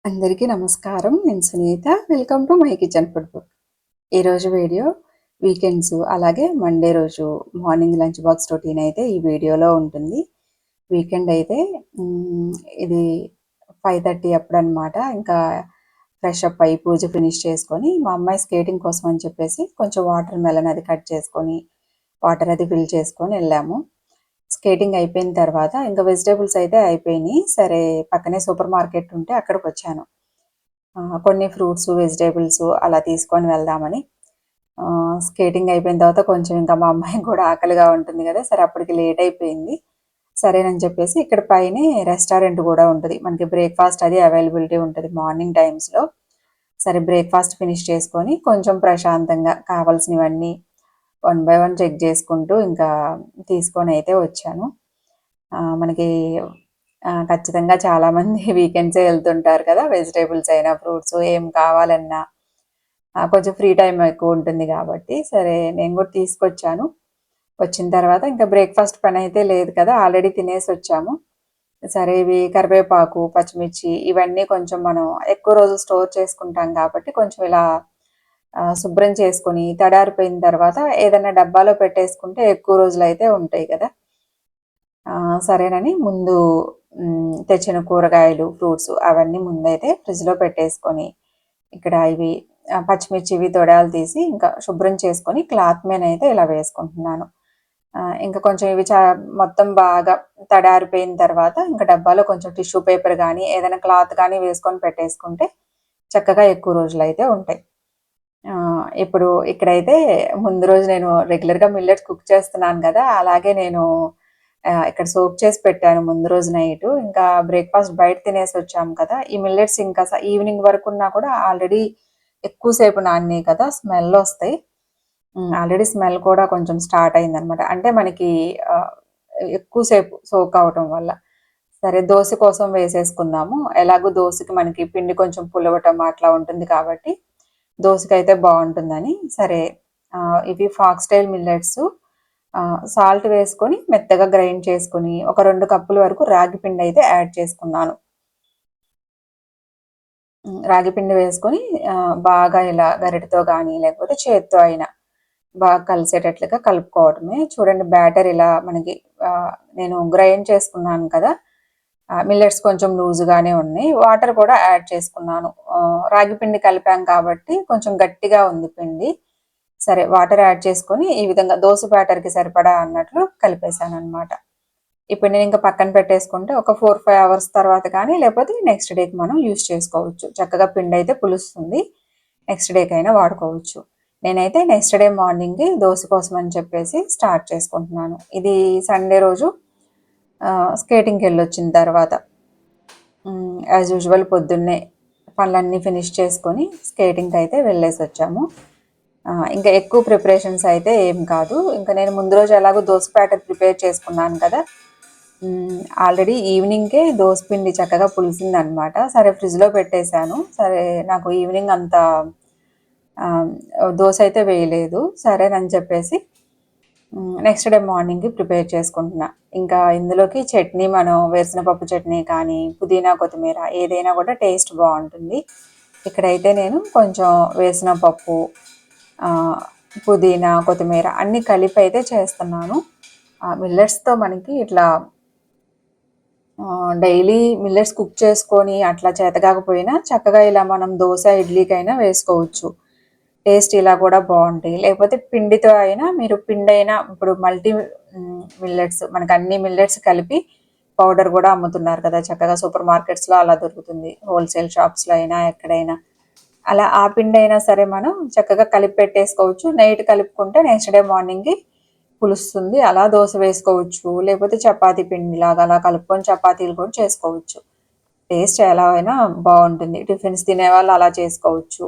అందరికీ నమస్కారం. నేను Sunitha. Welcome to my kitchen food book. ఈరోజు వీడియో వీకెండ్స్ అలాగే మండే రోజు మార్నింగ్ లంచ్ బాక్స్ రొటీన్ అయితే ఈ వీడియోలో ఉంటుంది. వీకెండ్ అయితే ఇది 5:30 అప్పుడనమాట. ఇంకా ఫ్రెష్ అప్ అయ్యి పూజ ఫినిష్ చేసుకొని మా అమ్మాయి స్కేటింగ్ కోసం అని చెప్పేసి కొంచెం వాటర్ మెలన్ అది కట్ చేసుకొని వాటర్ అది ఫిల్ చేసుకొని వెళ్ళాము. స్కేటింగ్ అయిపోయిన తర్వాత ఇంకా వెజిటేబుల్స్ అయితే అయిపోయినాయి. సరే పక్కనే సూపర్ మార్కెట్ ఉంటే అక్కడికి వచ్చాను. కొన్ని ఫ్రూట్స్ వెజిటేబుల్స్ అలా తీసుకొని వెళ్దామని. స్కేటింగ్ అయిపోయిన తర్వాత కొంచెం ఇంకా మా అమ్మాయికి కూడా ఆకలిగా ఉంటుంది కదా, సరే అప్పటికి లేట్ అయిపోయింది. సరేనని చెప్పేసి ఇక్కడ పైనే రెస్టారెంట్ కూడా ఉంటుంది, మనకి బ్రేక్ఫాస్ట్ అది అవైలబిలిటీ ఉంటుంది మార్నింగ్ టైమ్స్లో. సరే బ్రేక్ఫాస్ట్ ఫినిష్ చేసుకొని కొంచెం ప్రశాంతంగా కావాల్సినవన్నీ 1 బై 1 చెక్ చేసుకుంటూ ఇంకా తీసుకొని అయితే వచ్చాను. మనకి ఖచ్చితంగా చాలామంది వీకెండ్సే వెళ్తుంటారు కదా, వెజిటేబుల్స్ అయినా ఫ్రూట్స్ ఏం కావాలన్నా కొంచెం ఫ్రీ టైం ఎక్కువ ఉంటుంది కాబట్టి సరే నేను కూడా తీసుకొచ్చాను. వచ్చిన తర్వాత ఇంకా బ్రేక్ఫాస్ట్ పని అయితే లేదు కదా, ఆల్రెడీ తినేసి వచ్చాము. సరే ఇవి కరివేపాకు పచ్చిమిర్చి ఇవన్నీ కొంచెం మనం ఎక్కువ రోజులు స్టోర్ చేసుకుంటాం కాబట్టి కొంచెం ఇలా శుభ్రం చేసుకొని తడారిపోయిన తర్వాత ఏదైనా డబ్బాలో పెట్టేసుకుంటే ఎక్కువ రోజులు అయితే ఉంటాయి కదా. సరేనని ముందు తెచ్చిన కూరగాయలు ఫ్రూట్స్ అవన్నీ ముందైతే ఫ్రిడ్జ్లో పెట్టేసుకొని ఇక్కడ ఇవి పచ్చిమిర్చి ఇవి తొడాలు తీసి ఇంకా శుభ్రం చేసుకొని క్లాత్ మీద అయితే ఇలా వేసుకుంటున్నాను. ఇంకా కొంచెం ఇవి మొత్తం బాగా తడారిపోయిన తర్వాత ఇంకా డబ్బాలో కొంచెం టిష్యూ పేపర్ కానీ ఏదైనా క్లాత్ కానీ వేసుకొని పెట్టేసుకుంటే చక్కగా ఎక్కువ రోజులు అయితే ఉంటాయి. ఇప్పుడు ఇక్కడైతే ముందు రోజు నేను రెగ్యులర్గా మిల్లెట్స్ కుక్ చేస్తున్నాను కదా, అలాగే నేను ఇక్కడ సోక్ చేసి పెట్టాను ముందు రోజు నైట్. ఇంకా బ్రేక్ఫాస్ట్ బయట తినేసి వచ్చాము కదా, ఈ మిల్లెట్స్ ఇంకా ఈవినింగ్ వరకు ఉన్నా కూడా ఆల్రెడీ ఎక్కువసేపు నానినాయి కదా, స్మెల్ వస్తాయి. ఆల్రెడీ స్మెల్ కూడా కొంచెం స్టార్ట్ అయిందనమాట, అంటే మనకి ఎక్కువసేపు సోక్ అవటం వల్ల. సరే దోశ కోసం వేసేసుకుందాము, ఎలాగో దోశకి మనకి పిండి కొంచెం పులవటం అట్లా ఉంటుంది కాబట్టి దోశకైతే బాగుంటుందని. సరే ఇవి ఫాక్స్ టైల్ మిల్లెట్స్ సాల్ట్ వేసుకొని మెత్తగా గ్రైండ్ చేసుకొని ఒక 2 కప్పుల వరకు రాగి పిండి అయితే యాడ్ చేసుకున్నాను. రాగి పిండి వేసుకొని బాగా ఇలా గరిటతో కానీ లేకపోతే చేత్తో అయినా బాగా కలిసేటట్లుగా కలుపుకోవటమే. చూడండి బ్యాటర్ ఇలా మనకి నేను గ్రైండ్ చేసుకున్నాను కదా, మిల్లెట్స్ కొంచెం లూజుగానే ఉన్నాయి. వాటర్ కూడా యాడ్ చేసుకున్నాను, రాగి పిండి కలిపాం కాబట్టి కొంచెం గట్టిగా ఉంది పిండి. సరే వాటర్ యాడ్ చేసుకొని ఈ విధంగా దోశ బ్యాటర్కి సరిపడా అన్నట్లు కలిపేశాను అనమాట. ఇప్పుడు నేను ఇంకా పక్కన పెట్టేసుకుంటే ఒక 4-5 అవర్స్ తర్వాత కానీ లేకపోతే నెక్స్ట్ డేకి మనం యూస్ చేసుకోవచ్చు. చక్కగా పిండి అయితే పులుస్తుంది, నెక్స్ట్ డేకి అయినా వాడుకోవచ్చు. నేనైతే నెక్స్ట్ డే మార్నింగ్ దోశ కోసం అని చెప్పేసి స్టార్ట్ చేసుకుంటున్నాను. ఇది సండే రోజు స్కేటింగ్కి వెళ్ళొచ్చిన తర్వాత యాజ్ యూజువల్ పొద్దున్నే పనులన్నీ ఫినిష్ చేసుకొని స్కేటింగ్కి అయితే వెళ్ళేసి వచ్చాము. ఇంకా ఎక్కువ ప్రిపరేషన్స్ అయితే ఏం కాదు. ఇంకా నేను ముందు రోజు ఎలాగో దోశ బ్యాటర్ ప్రిపేర్ చేసుకున్నాను కదా, ఆల్రెడీ ఈవినింగ్కే దోశ పిండి చక్కగా పులిసింది అనమాట. సరే ఫ్రిడ్జ్లో పెట్టేశాను. సరే నాకు ఈవినింగ్ అంత దోశ అయితే వేయలేదు, సరేనని చెప్పేసి నెక్స్ట్ డే మార్నింగ్కి ప్రిపేర్ చేసుకుంటున్నా. ఇంకా ఇందులోకి చట్నీ మనం వేరుశనగపప్పు చట్నీ కానీ పుదీనా కొత్తిమీర ఏదైనా కూడా టేస్ట్ బాగుంటుంది. ఇక్కడైతే నేను కొంచెం వేరుశనగపప్పు పుదీనా కొత్తిమీర అన్నీ కలిపి అయితే చేస్తున్నాను. మిల్లెట్స్తో మనకి ఇట్లా డైలీ మిల్లెట్స్ కుక్ చేసుకొని అట్లా చేతకాకపోయినా చక్కగా ఇలా మనం దోశ ఇడ్లీకైనా వేసుకోవచ్చు. టేస్ట్ ఇలా కూడా బాగుంటాయి. లేకపోతే పిండితో అయినా మీరు పిండి అయినా ఇప్పుడు మల్టీ మిల్లెట్స్ మనకు అన్ని మిల్లెట్స్ కలిపి పౌడర్ కూడా అమ్ముతున్నారు కదా, చక్కగా సూపర్ మార్కెట్స్లో అలా దొరుకుతుంది, హోల్సేల్ షాప్స్లో అయినా ఎక్కడైనా. అలా ఆ పిండి అయినా సరే మనం చక్కగా కలిపి పెట్టేసుకోవచ్చు. నైట్ కలుపుకుంటే నెక్స్ట్ డే మార్నింగ్కి పులుస్తుంది. అలా దోశ వేసుకోవచ్చు, లేకపోతే చపాతీ పిండిలాగా అలా కలుపుకొని చపాతీలు కూడా చేసుకోవచ్చు. టేస్ట్ ఎలా అయినా బాగుంటుంది. టిఫిన్స్ తినేవాళ్ళు అలా చేసుకోవచ్చు.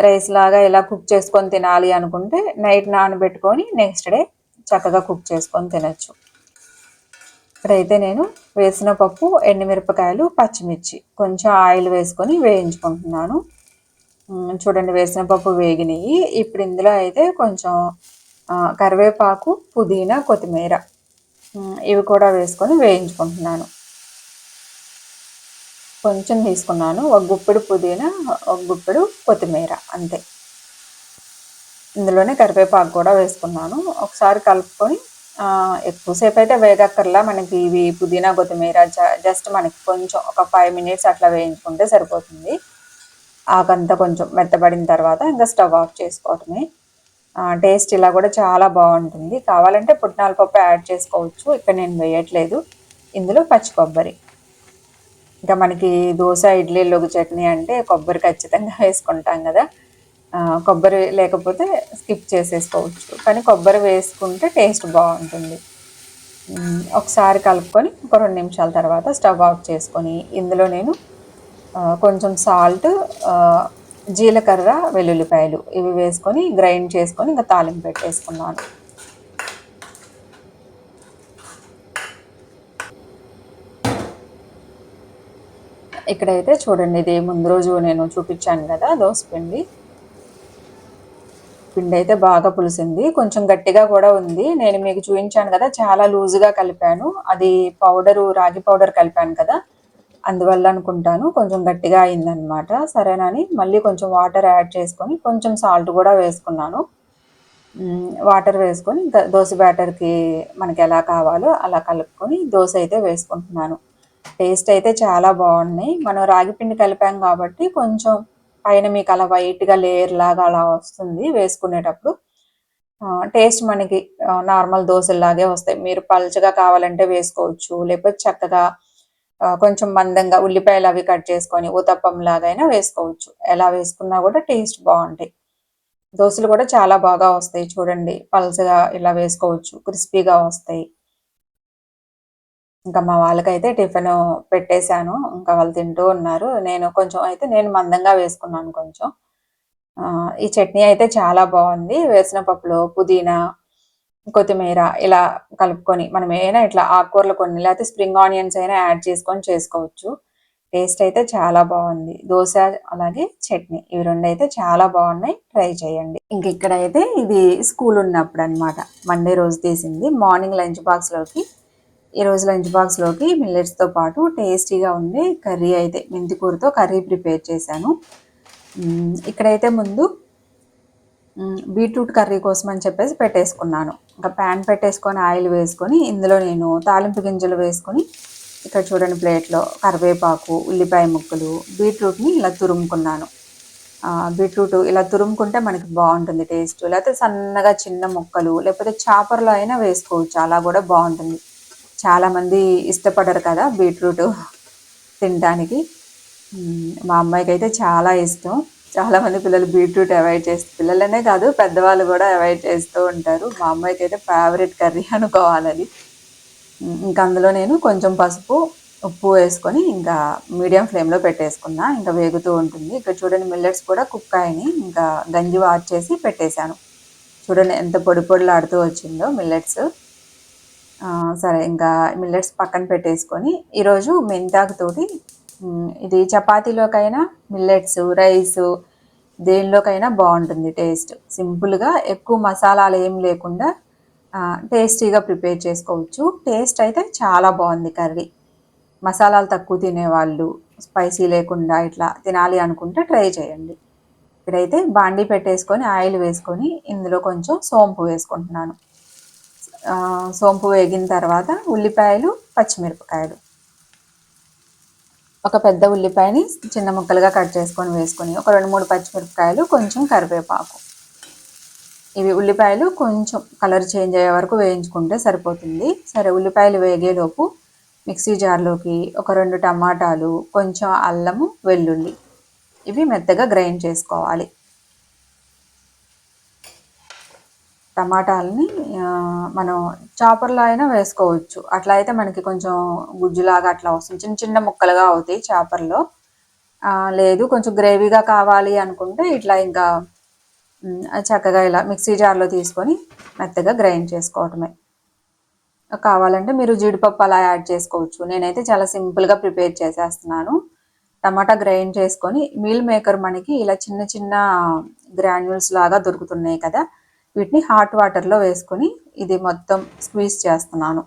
రైస్ లాగా ఇలా కుక్ చేసుకొని తినాలి అనుకుంటే నైట్ నానబెట్టుకొని నెక్స్ట్ డే చక్కగా కుక్ చేసుకొని తినచ్చు. ఇక్కడైతే నేను వేసిన పప్పు ఎండుమిరపకాయలు పచ్చిమిర్చి కొంచెం ఆయిల్ వేసుకొని వేయించుకుంటున్నాను. చూడండి వేసిన పప్పు వేగినాయి. ఇప్పుడు ఇందులో అయితే కొంచెం కరివేపాకు పుదీనా కొత్తిమీర ఇవి కూడా వేసుకొని వేయించుకుంటున్నాను. కొంచెం తీసుకున్నాను. ఒక గుప్పెడు పుదీనా, ఒక గుప్పెడు కొత్తిమీర అంతే. ఇందులోనే కరివేపాకు కూడా వేసుకున్నాను. ఒకసారి కలుపుకొని ఎక్కువసేపు అయితే వేగక్కర్లా. మనకి ఇవి పుదీనా కొత్తిమీర జస్ట్ మనకి కొంచెం ఒక 5 మినిట్స్ అట్లా వేయించుకుంటే సరిపోతుంది. ఆకంతా కొంచెం మెత్తబడిన తర్వాత ఇంకా స్టవ్ ఆఫ్ చేసుకోవటమే. టేస్ట్ ఇలా కూడా చాలా బాగుంటుంది. కావాలంటే పుట్నాల పప్పు యాడ్ చేసుకోవచ్చు. ఇక్కడ నేను వేయట్లేదు. ఇందులో పచ్చి కొబ్బరి, ఇంకా మనకి దోశ ఇడ్లీలోకి చట్నీ అంటే కొబ్బరి ఖచ్చితంగా వేసుకుంటాం కదా. కొబ్బరి లేకపోతే స్కిప్ చేసేసుకోవచ్చు, కానీ కొబ్బరి వేసుకుంటే టేస్ట్ బాగుంటుంది. ఒకసారి కలుపుకొని ఒక 2 నిమిషాల తర్వాత స్టవ్ ఆఫ్ చేసుకొని ఇందులో నేను కొంచెం సాల్ట్, జీలకర్ర, వెల్లుల్లిపాయలు ఇవి వేసుకొని గ్రైండ్ చేసుకొని ఇంకా తాలింపు పెట్టేసుకున్నాను. ఇక్కడైతే చూడండి, ఇది ముందు రోజు నేను చూపించాను కదా దోసపిండి. పిండి అయితే బాగా పులిసింది, కొంచెం గట్టిగా కూడా ఉంది. నేను మీకు చూపించాను కదా చాలా లూజుగా కలిపాను, అది పౌడరు రాగి పౌడర్ కలిపాను కదా, అందువల్ల అనుకుంటాను కొంచెం గట్టిగా అయిందనమాట. సరేనని మళ్ళీ కొంచెం వాటర్ యాడ్ చేసుకొని కొంచెం సాల్ట్ కూడా వేసుకున్నాను. వాటర్ వేసుకొని ఇంకా దోశ బ్యాటర్కి మనకి ఎలా కావాలో అలా కలుపుకొని దోశ అయితే వేసుకుంటున్నాను. టేస్ట్ అయితే చాలా బాగున్నాయి. మనం రాగి పిండి కలిపాం కాబట్టి కొంచెం పైన మీకు అలా వైట్గా లేయర్ లాగా అలా వస్తుంది వేసుకునేటప్పుడు. టేస్ట్ మనకి నార్మల్ దోశలాగే వస్తాయి. మీరు పల్చగా కావాలంటే వేసుకోవచ్చు, లేకపోతే చక్కగా కొంచెం మందంగా ఉల్లిపాయలు అవి కట్ చేసుకొని ఊతప్పం లాగైనా వేసుకోవచ్చు. ఎలా వేసుకున్నా కూడా టేస్ట్ బాగుంటాయి. దోశలు కూడా చాలా బాగా వస్తాయి. చూడండి, పల్చగా ఇలా వేసుకోవచ్చు, క్రిస్పీగా వస్తాయి. ఇంకా మా వాళ్ళకైతే టిఫిన్ పెట్టేశాను, ఇంకా వాళ్ళు తింటూ ఉన్నారు. నేను మందంగా వేసుకున్నాను కొంచెం. ఈ చట్నీ అయితే చాలా బాగుంది. వేసిన పప్పులో పుదీనా, కొత్తిమీర ఇలా కలుపుకొని మనం ఏమైనా ఇట్లా ఆకుకూరలు కొన్ని లేకపోతే స్ప్రింగ్ ఆనియన్స్ అయినా యాడ్ చేసుకొని చేసుకోవచ్చు. టేస్ట్ అయితే చాలా బాగుంది. దోశ అలాగే చట్నీ ఇవి రెండు అయితే చాలా బాగున్నాయి, ట్రై చేయండి. ఇంక ఇక్కడైతే ఇది స్కూల్ ఉన్నప్పుడు అనమాట, మండే రోజు తీసింది. మార్నింగ్ లంచ్ బాక్స్లోకి, ఈరోజు లంచ్ బాక్స్లోకి మిల్లెట్స్తో పాటు టేస్టీగా ఉండే కర్రీ అయితే మెంతికూరతో కర్రీ ప్రిపేర్ చేశాను. ఇక్కడైతే ముందు బీట్రూట్ కర్రీ కోసం అని చెప్పేసి పెట్టేసుకున్నాను. ఇంకా ప్యాన్ పెట్టేసుకొని ఆయిల్ వేసుకొని ఇందులో నేను తాలింపు గింజలు వేసుకొని, ఇక్కడ చూడండి ప్లేట్లో కరివేపాకు, ఉల్లిపాయ ముక్కలు, బీట్రూట్ని ఇలా తురుముకున్నాను. బీట్రూట్ ఇలా తురుముకుంటే మనకి బాగుంటుంది టేస్ట్. లేకపోతే సన్నగా చిన్న ముక్కలు లేకపోతే చాపర్లో అయినా వేసుకోవచ్చు, అలా కూడా బాగుంటుంది. చాలామంది ఇష్టపడరు కదా బీట్రూట్ తినడానికి. మా అమ్మాయికి అయితే చాలా ఇష్టం. చాలామంది పిల్లలు బీట్రూట్ అవాయిడ్ పిల్లలనే కాదు పెద్దవాళ్ళు కూడా అవాయిడ్ చేస్తూ ఉంటారు. మా అమ్మాయికి అయితే ఫేవరెట్ కర్రీ అనుకోవాలని. ఇంకా అందులో నేను కొంచెం పసుపు, ఉప్పు వేసుకొని ఇంకా మీడియం ఫ్లేమ్లో పెట్టేసుకున్నా. ఇంకా వేగుతూ ఉంటుంది. ఇక్కడ చూడండి మిల్లెట్స్ కూడా కుక్ అయినాయి. ఇంకా గంజి వార్చేసి పెట్టేశాను. చూడండి ఎంత పొడి పొడిలాడుతూ వచ్చిందో మిల్లెట్స్. సరే, ఇంకా మిల్లెట్స్ పక్కన పెట్టేసుకొని ఈరోజు మెంతాకుతోటి ఇది చపాతీలోకైనా మిల్లెట్స్ రైసు దేనిలోకైనా బాగుంటుంది టేస్ట్. సింపుల్గా ఎక్కువ మసాలాలు ఏం లేకుండా టేస్టీగా ప్రిపేర్ చేసుకోవచ్చు. టేస్ట్ అయితే చాలా బాగుంది కర్రీ. మసాలాలు తక్కువ తినేవాళ్ళు, స్పైసీ లేకుండా ఇట్లా తినాలి అనుకుంటే ట్రై చేయండి. ఇక్కడైతే బాండీ పెట్టేసుకొని ఆయిల్ వేసుకొని ఇందులో కొంచెం సోంపు వేసుకుంటున్నాను. సోంపు వేగిన తర్వాత ఉల్లిపాయలు, పచ్చిమిరపకాయలు, ఒక పెద్ద ఉల్లిపాయని చిన్న ముక్కలుగా కట్ చేసుకొని వేసుకొని ఒక 2-3 పచ్చిమిరపకాయలు, కొంచెం కరివేపాకు. ఇవి ఉల్లిపాయలు కొంచెం కలర్ చేంజ్ అయ్యే వరకు వేయించుకుంటే సరిపోతుంది. సరే, ఉల్లిపాయలు వేగేలోపు మిక్సీ జార్లోకి ఒక 2 టమాటాలు, కొంచెం అల్లము, వెల్లుల్లి ఇవి మెత్తగా గ్రైండ్ చేసుకోవాలి. టమాటాలని మనం చాపర్లో అయినా వేసుకోవచ్చు. అట్లా అయితే మనకి కొంచెం గుజ్జులాగా అట్లా వస్తుంది, చిన్న చిన్న ముక్కలుగా అవుతాయి చాపర్లో. లేదు కొంచెం గ్రేవీగా కావాలి అనుకుంటే ఇట్లా ఇంకా చక్కగా ఇలా మిక్సీ జార్లో తీసుకొని మెత్తగా గ్రైండ్ చేసుకోవటమే. కావాలంటే మీరు జీడిపప్పు అలా యాడ్ చేసుకోవచ్చు. నేనైతే చాలా సింపుల్గా ప్రిపేర్ చేసేస్తున్నాను. టమాటా గ్రైండ్ చేసుకొని మీల్ మేకర్ మనకి ఇలా చిన్న చిన్న గ్రాన్యూల్స్ లాగా దొరుకుతున్నాయి కదా, వీటిని హాట్ వాటర్లో వేసుకొని ఇది మొత్తం స్క్వీజ్ చేస్తున్నాను.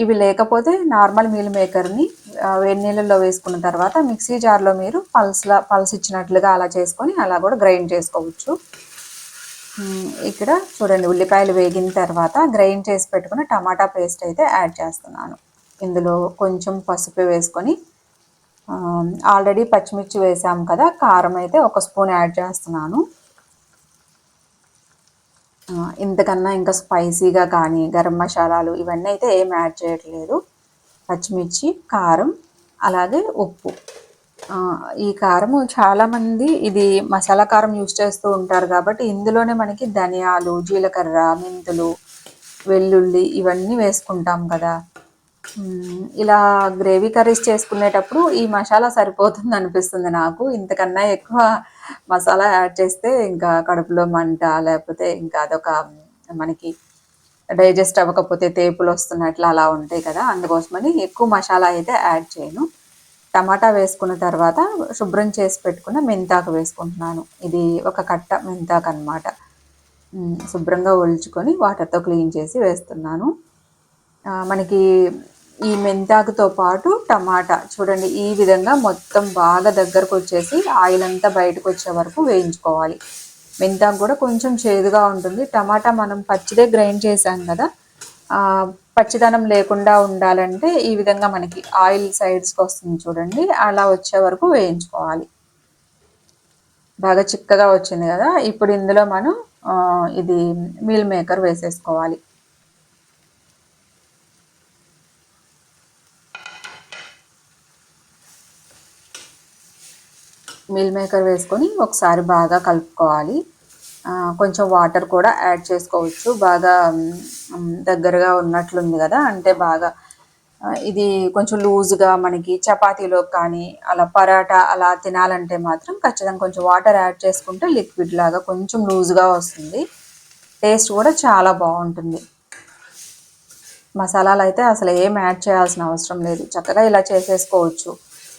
ఇవి లేకపోతే నార్మల్ మీల్ మేకర్ని వేడి నీళ్ళల్లో వేసుకున్న తర్వాత మిక్సీ జార్లో మీరు పల్స్ ఇచ్చినట్లుగా అలా చేసుకొని అలా కూడా గ్రైండ్ చేసుకోవచ్చు. ఇక్కడ చూడండి, ఉల్లిపాయలు వేగిన తర్వాత గ్రైండ్ చేసి పెట్టుకున్న టమాటా పేస్ట్ అయితే యాడ్ చేస్తున్నాను. ఇందులో కొంచెం పసుపు వేసుకొని ఆల్రెడీ పచ్చిమిర్చి వేసాము కదా, కారం అయితే 1 స్పూన్ యాడ్ చేస్తున్నాను. ఇంతకన్నా ఇంకా స్పైసీగా కానీ గరం మసాలాలు ఇవన్నీ అయితే ఏం యాడ్ చేయట్లేదు. పచ్చిమిర్చి, కారం, అలాగే ఉప్పు. ఈ కారము చాలామంది ఇది మసాలా కారం యూజ్ చేస్తూ ఉంటారు కాబట్టి ఇందులోనే మనకి ధనియాలు, జీలకర్ర, మెంతులు, వెల్లుల్లి ఇవన్నీ వేసుకుంటాం కదా. ఇలా గ్రేవీ కర్రీస్ చేసుకునేటప్పుడు ఈ మసాలా సరిపోతుంది అనిపిస్తుంది నాకు. ఇంతకన్నా ఎక్కువ మసాలా యాడ్ చేస్తే ఇంకా కడుపులో మంట, లేకపోతే ఇంకా అదొక మనకి డైజెస్ట్ అవ్వకపోతే తేపులు వస్తున్నట్లు అలా ఉంటాయి కదా, అందుకోసమని ఎక్కువ మసాలా అయితే యాడ్ చేయను. టమాటా వేసుకున్న తర్వాత శుభ్రం చేసి పెట్టుకున్న మెంతాకు వేసుకుంటున్నాను. ఇది ఒక కట్ట మెంతాకు అనమాట. శుభ్రంగా ఒలుచుకొని వాటర్తో క్లీన్ చేసి వేస్తున్నాను. మనకి ఈ మెంతాకుతో పాటు టమాటా చూడండి ఈ విధంగా మొత్తం బాగా దగ్గరకు వచ్చేసి ఆయిల్ అంతా బయటకు వచ్చే వరకు వేయించుకోవాలి. మెంతాకు కూడా కొంచెం చేదుగా ఉంటుంది. టమాటా మనం పచ్చిదే గ్రైండ్ చేసాం కదా, పచ్చిదనం లేకుండా ఉండాలంటే ఈ విధంగా మనకి ఆయిల్ సైడ్స్కి వస్తుంది చూడండి, అలా వచ్చే వరకు వేయించుకోవాలి. బాగా చిక్కగా వచ్చింది కదా, ఇప్పుడు ఇందులో మనం ఇది మీల్ మేకర్ వేసేసుకోవాలి. మీల్ మేకర్ వేసుకొని ఒకసారి బాగా కలుపుకోవాలి. కొంచెం వాటర్ కూడా యాడ్ చేసుకోవచ్చు. బాగా దగ్గరగా ఉన్నట్లుంది కదా, అంటే బాగా ఇది కొంచెం లూజ్గా మనకి చపాతీలో కానీ అలా పరాటా అలా తినాలంటే మాత్రం ఖచ్చితంగా కొంచెం వాటర్ యాడ్ చేసుకుంటే లిక్విడ్ లాగా కొంచెం లూజ్గా వస్తుంది. టేస్ట్ కూడా చాలా బాగుంటుంది. మసాలాలు అయితే అసలు ఏం యాడ్ చేయాల్సిన అవసరం లేదు, చక్కగా ఇలా చేసేసుకోవచ్చు.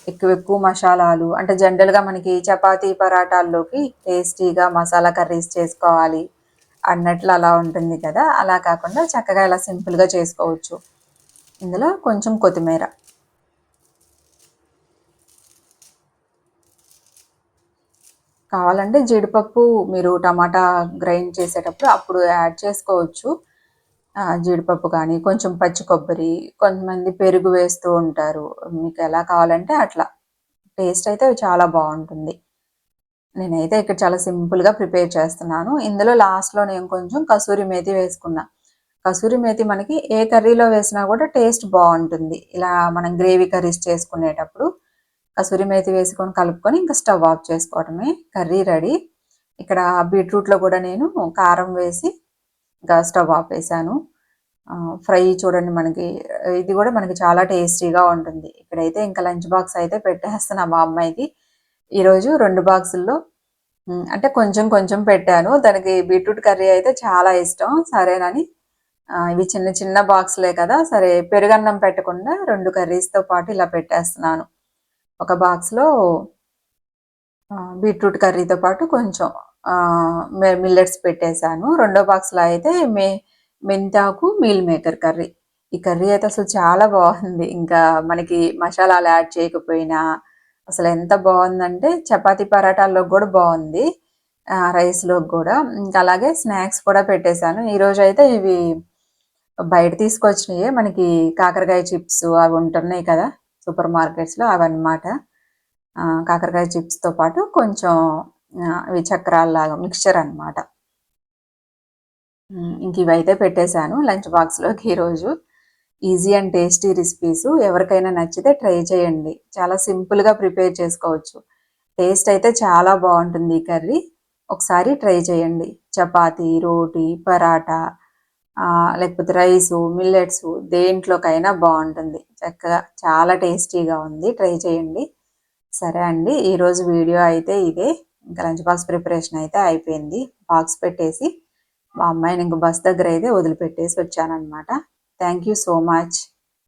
ఎక్కువ మసాలాలు అంటే జనరల్గా మనకి చపాతీ పరాటాల్లోకి టేస్టీగా మసాలా కర్రీస్ చేసుకోవాలి అన్నట్లు అలా ఉంటుంది కదా, అలా కాకుండా చక్కగా ఇలా సింపుల్గా చేసుకోవచ్చు. ఇందులో కొంచెం కొత్తిమీర, కావాలంటే జీడిపప్పు మీరు టమాటా గ్రైండ్ చేసేటప్పుడు అప్పుడు యాడ్ చేసుకోవచ్చు. జీడిపప్పు కానీ కొంచెం పచ్చి కొబ్బరి, కొంతమంది పెరుగు వేస్తూ ఉంటారు. మీకు ఎలా కావాలంటే అట్లా. టేస్ట్ అయితే చాలా బాగుంటుంది. నేనైతే ఇక్కడ చాలా సింపుల్గా ప్రిపేర్ చేస్తున్నాను. ఇందులో లాస్ట్లో నేను కొంచెం కసూరి మేతి వేసుకున్నా. కసూరి మేతి మనకి ఏ కర్రీలో వేసినా కూడా టేస్ట్ బాగుంటుంది. ఇలా మనం గ్రేవీ కర్రీస్ చేసుకునేటప్పుడు కసూరి మేతి వేసుకొని కలుపుకొని ఇంకా స్టవ్ ఆఫ్ చేసుకోవడమే, కర్రీ రెడీ. ఇక్కడ బీట్రూట్లో కూడా నేను కారం వేసి ఇంకా స్టవ్ ఆపేసాను. ఫ్రై చూడండి, మనకి ఇది కూడా మనకి చాలా టేస్టీగా ఉంటుంది. ఇక్కడైతే ఇంకా లంచ్ బాక్స్ అయితే పెట్టేస్తున్నా మా అమ్మాయికి. ఈరోజు 2 బాక్సుల్లో అంటే కొంచెం కొంచెం పెట్టాను. దానికి బీట్రూట్ కర్రీ అయితే చాలా ఇష్టం. సరేనని ఇవి చిన్న చిన్న బాక్సులే కదా, సరే పెరుగన్నం పెట్టకుండా 2 కర్రీస్తో పాటు ఇలా పెట్టేస్తున్నాను. ఒక బాక్స్లో బీట్రూట్ కర్రీతో పాటు కొంచెం మిల్లెట్స్ పెట్టేశాను. రెండో బాక్స్లో అయితే మెంతాకు మీల్ మేకర్ కర్రీ. ఈ కర్రీ అయితే అసలు చాలా బాగుంది. ఇంకా మనకి మసాలాలు యాడ్ చేయకపోయినా అసలు ఎంత బాగుందంటే చపాతీ పరాటాల్లో కూడా బాగుంది, రైస్లో కూడా. ఇంకా అలాగే స్నాక్స్ కూడా పెట్టేశాను. ఈరోజు అయితే ఇవి బయట తీసుకొచ్చినాయే, మనకి కాకరకాయ చిప్స్ అవి ఉంటున్నాయి కదా సూపర్ మార్కెట్స్లో, అవన్నమాట. కాకరకాయ చిప్స్తో పాటు కొంచెం ఇవి చక్రాల్లాగా మిక్చర్ అనమాట. ఇంక ఇవైతే పెట్టేశాను లంచ్ బాక్స్లోకి ఈరోజు. ఈజీ అండ్ టేస్టీ రెసిపీస్ ఎవరికైనా నచ్చితే ట్రై చేయండి. చాలా సింపుల్గా ప్రిపేర్ చేసుకోవచ్చు. టేస్ట్ అయితే చాలా బాగుంటుంది ఈ కర్రీ. ఒకసారి ట్రై చేయండి. చపాతీ, రోటీ, పరాటా, లేకపోతే రైసు, మిల్లెట్స్ దేంట్లోకైనా బాగుంటుంది. చక్కగా చాలా టేస్టీగా ఉంది, ట్రై చేయండి. సరే అండి, ఈరోజు వీడియో అయితే ఇదే. ఇంకా లంచ్ బాక్స్ ప్రిపరేషన్ అయితే అయిపోయింది. బాక్స్ పెట్టేసి మా అమ్మాయిని ఇంక బస్ దగ్గర అయితే వదిలిపెట్టేసి వచ్చానమాట. Thank you so much.